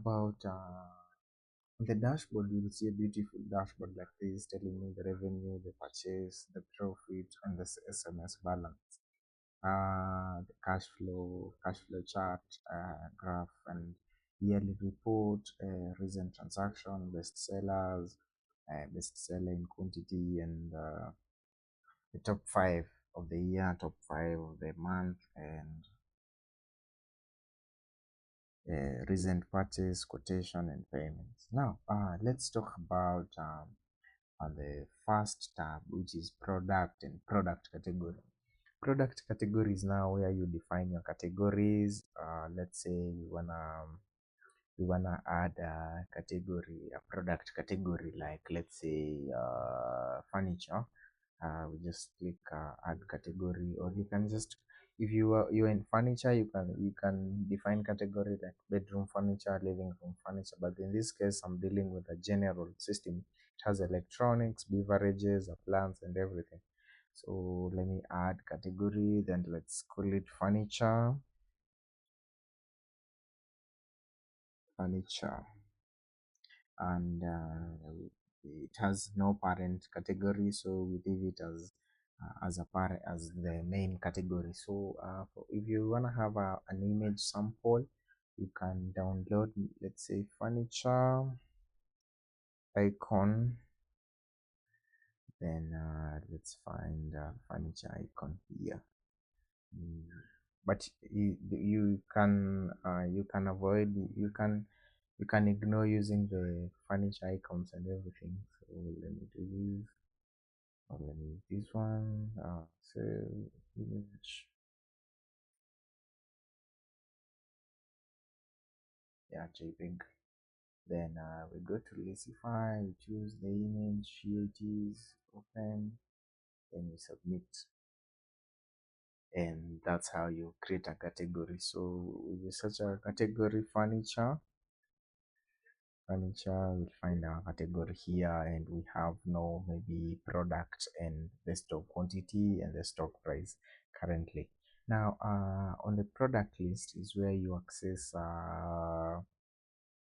about the dashboard, you'll see a beautiful dashboard like this telling you the revenue, the purchase, the profit, and the SMS balance. The cash flow chart, graph, and yearly report, recent transaction, best sellers, best seller in quantity, and the top 5 of the year, top 5 of the month, and recent purchase, quotation, and payments. Now, let's talk about on the first tab, which is product and product category. Product category is now where you define your categories. Let's say you wanna add a category, a product category, like let's say furniture. We just click add category, or you can just, if you're in furniture, you can define category like bedroom furniture, living room furniture. But in this case, I'm dealing with a general system. It has electronics, beverages, appliance, and everything. So let me add category, then let's call it furniture. And it has no parent category, so we leave it as a parent, as the main category. So if you want to have an image sample, you can download, let's say, furniture icon. Then let's find furniture icon here. But you can avoid, you can ignore using the furniture icons and everything. So let me do this, or let me use this one. So image, yeah, JPEG. Then we go to Leesify, we choose the image, here it is, open, then we submit. And that's how you create a category. So we search a category furniture, we'll find our category here, and we have no maybe product and the stock quantity and the stock price currently. Now on the product list is where you access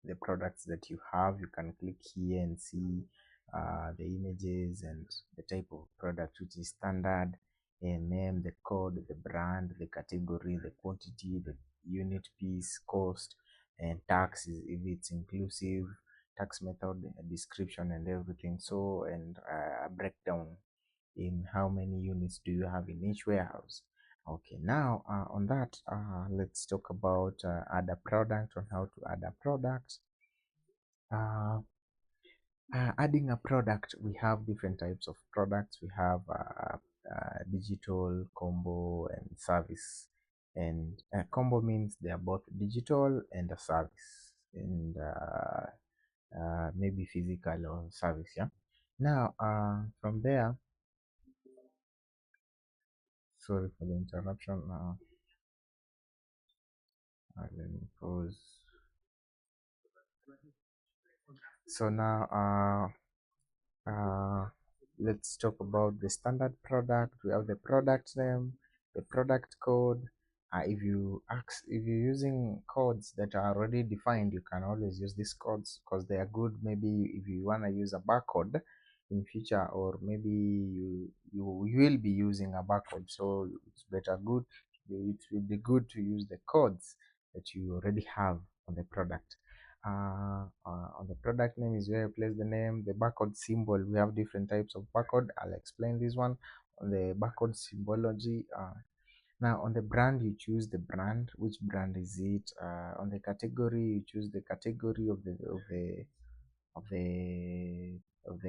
the products that you have. You can click here and see the images and the type of product, which is standard, and name, the code, the brand, the category, the quantity, the unit, piece, cost, and tax if it's inclusive, tax method, description, and everything. So, and a breakdown in how many units do you have in each warehouse. Okay, now on that, let's talk about add a product, on how to add a product. uh, Adding a product, we have different types of products. We have digital, combo, and service. And combo means they are both digital and a service, and maybe physical or service. Yeah. Now from there, sorry for the interruption. Let me pause. So now let's talk about the standard product. We have the product name, the product code. If you're using codes that are already defined, you can always use these codes because they are good. Maybe if you want to use a barcode in future, or maybe you will be using a barcode, so it's better good, it will be good to use the codes that you already have on the product. On the product name is where you place the name. The barcode symbol, we have different types of barcode. I'll explain this one on the barcode symbology. Now on the brand, you choose the brand, which brand is it. On the category, you choose the category of the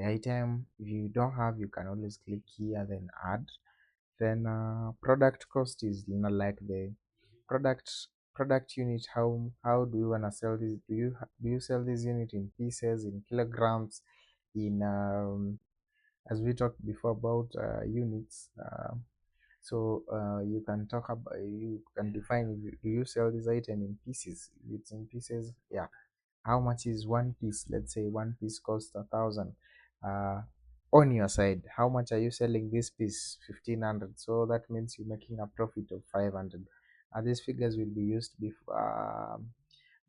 item. If you don't have, you can always click here, then add. Then product cost is like the product unit. How do you want to sell this? Do you sell this unit in pieces, in kilograms, in as we talked before about units. So you can talk about, you can define, do you sell this item in pieces? If it's in pieces, yeah, how much is one piece? Let's say one piece costs 1,000. On your side, how much are you selling this piece? 1,500. So that means you're making a profit of 500. These figures will be used before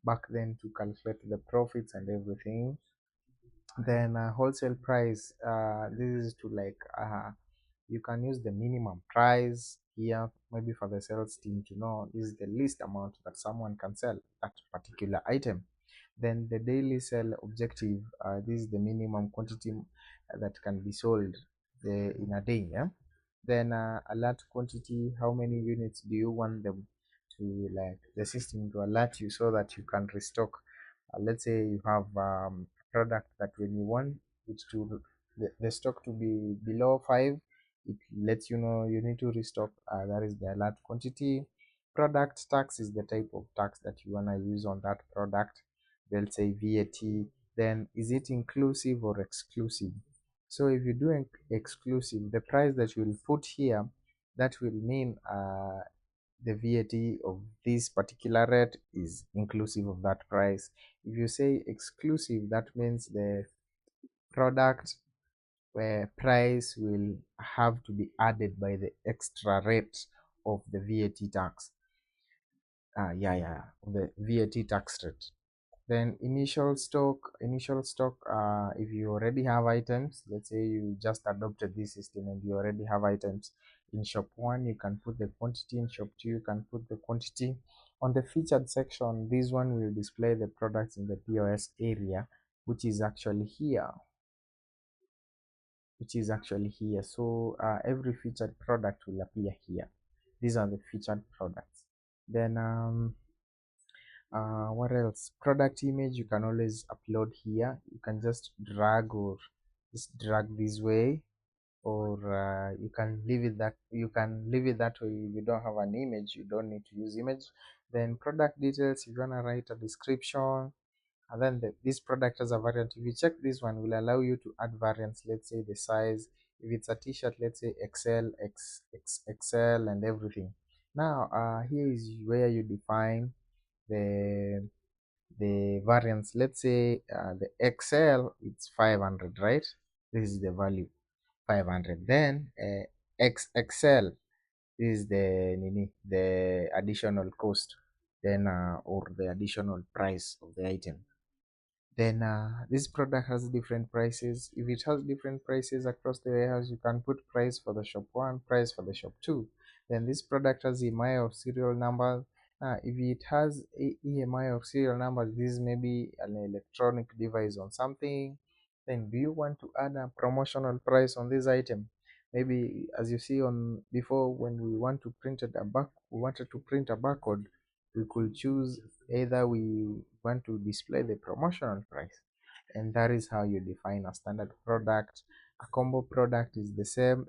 back then to calculate the profits and everything. Then wholesale price, this is to like you can use the minimum price here, maybe for the sales team to know this is the least amount that someone can sell that particular item. Then the daily sell objective, this is the minimum quantity that can be sold in a day. Yeah. Then alert quantity, how many units do you want them to, like the system to alert you so that you can restock. Let's say you have product that when you want it to the stock to be below 5, it lets you know you need to restock. That is the alert quantity. Product tax is the type of tax that you want to use on that product. They'll say VAT. Then is it inclusive or exclusive? So if you do exclusive, the price that you will put here, that will mean the VAT of this particular rate is inclusive of that price. If you say exclusive, that means the product where price will have to be added by the extra rate of the VAT tax. The VAT tax rate. Then initial stock, if you already have items, let's say you just adopted this system and you already have items in shop 1, you can put the quantity. In shop 2, you can put the quantity. On the featured section, this one will display the products in the POS area, which is actually here. So every featured product will appear here. These are the featured products. Then what else? Product image, you can always upload here. You can just drag this way, or you can leave it that way. If you don't have an image, you don't need to use image. Then product details, if you want to write a description, and then this product has a variant. If you check this one, will allow you to add variants. Let's say the size, if it's a t-shirt, let's say XL, XL, and everything. Now here is where you define the variants. Let's say the XL, it's 500, right? This is the value 500. Then XXL is the additional cost, then or the additional price of the item. Then this product has different prices. If it has different prices across the warehouse, you can put price for the shop 1, price for the shop 2. Then this product has EMI of serial numbers. If it has EMI of serial numbers, this may be an electronic device on something. Then do you want to add a promotional price on this item? Maybe as you see on before, when we wanted to print a barcode, we could choose either we want to display the promotional price, and that is how you define a standard product. A combo product is the same.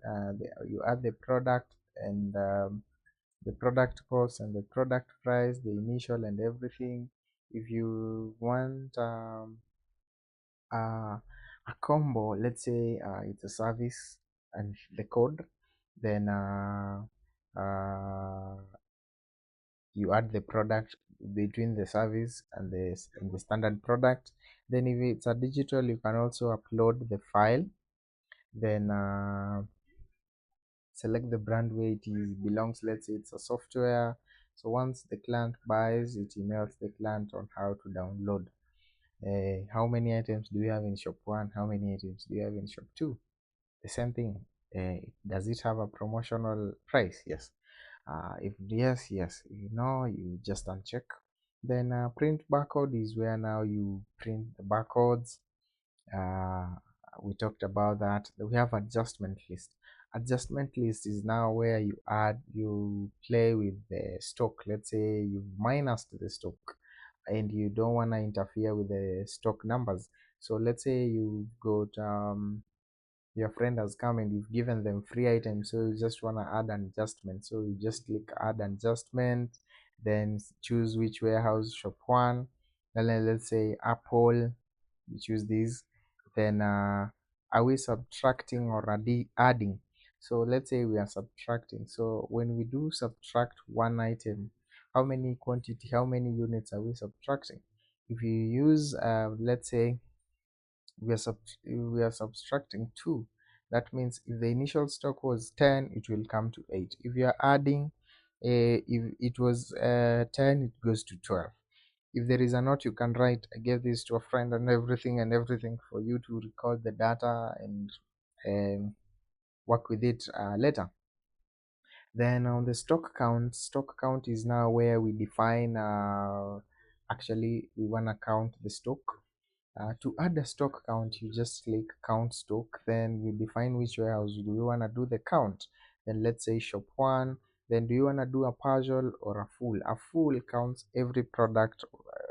You add the product and the product cost and the product price, the initial and everything. If you want a combo, let's say it's a service and the code, then you add the product between the service and the standard product. Then if it's a digital, you can also upload the file. Then select the brand where it is belongs. Let's say it's a software. So once the client buys, it emails the client on how to download. How many items do you have in shop 1? How many items do you have in shop 2? The same thing. Does it have a promotional price? Yes. If yes, if you know, you just uncheck. Then print barcode is where now you print the barcodes. We talked about that. We have adjustment list. Adjustment list is now where you play with the stock. Let's say you've minused the stock and you don't want to interfere with the stock numbers. So let's say you've got your friend has come and you've given them free items, so you just want to add an adjustment. So you just click add adjustment, then choose which warehouse, shop 1, and then let's say Apple, you choose this. Then are we subtracting or adding? So let's say we are subtracting. So when we do subtract one item, how many units are we subtracting? If you use let's say we are subtracting 2, that means if the initial stock was 10, it will come to 8. If you are adding, if it was 10, it goes to 12. If there is a note you can write, I gave this to a friend and everything for you to record the data and work with it later. Then on the stock count is now where we define actually we want to count the stock. To add a stock count, you just click count stock, then you define which warehouse do you want to do the count. Then let's say shop one. Then do you want to do a partial or a full? A full counts every product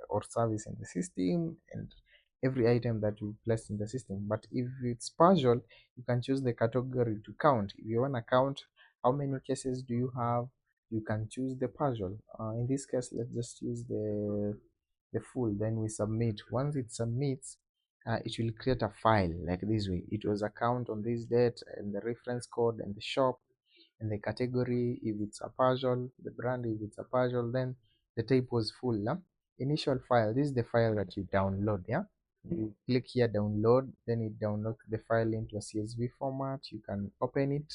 or service in the system and every item that you place in the system. But if it's partial, you can choose the category to count. If you want to count how many cases do you have, you can choose the partial. In this case, let's just use the full. Then we submit. Once it submits, it will create a file like this way. It was a count on this date and the reference code and the shop and the category if it's a partial, the brand if it's a partial, then the type was full. Initial file, this is the file that you download. You click here download, then it downloads the file into a CSV format. You can open it.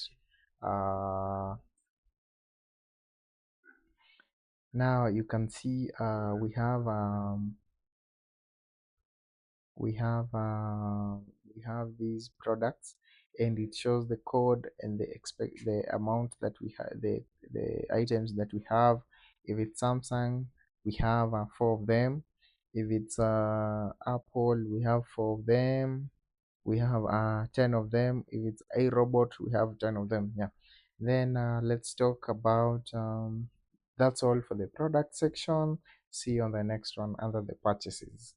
Now you can see we have these products, and it shows the code and the amount that we have, the items that we have. If it's Samsung, we have 4 of them. If it's Apple, we have 4 of them. We have 10 of them. If it's a robot, we have 10 of them. Yeah. Then let's talk about that's all for the product section. See you on the next one under the purchases.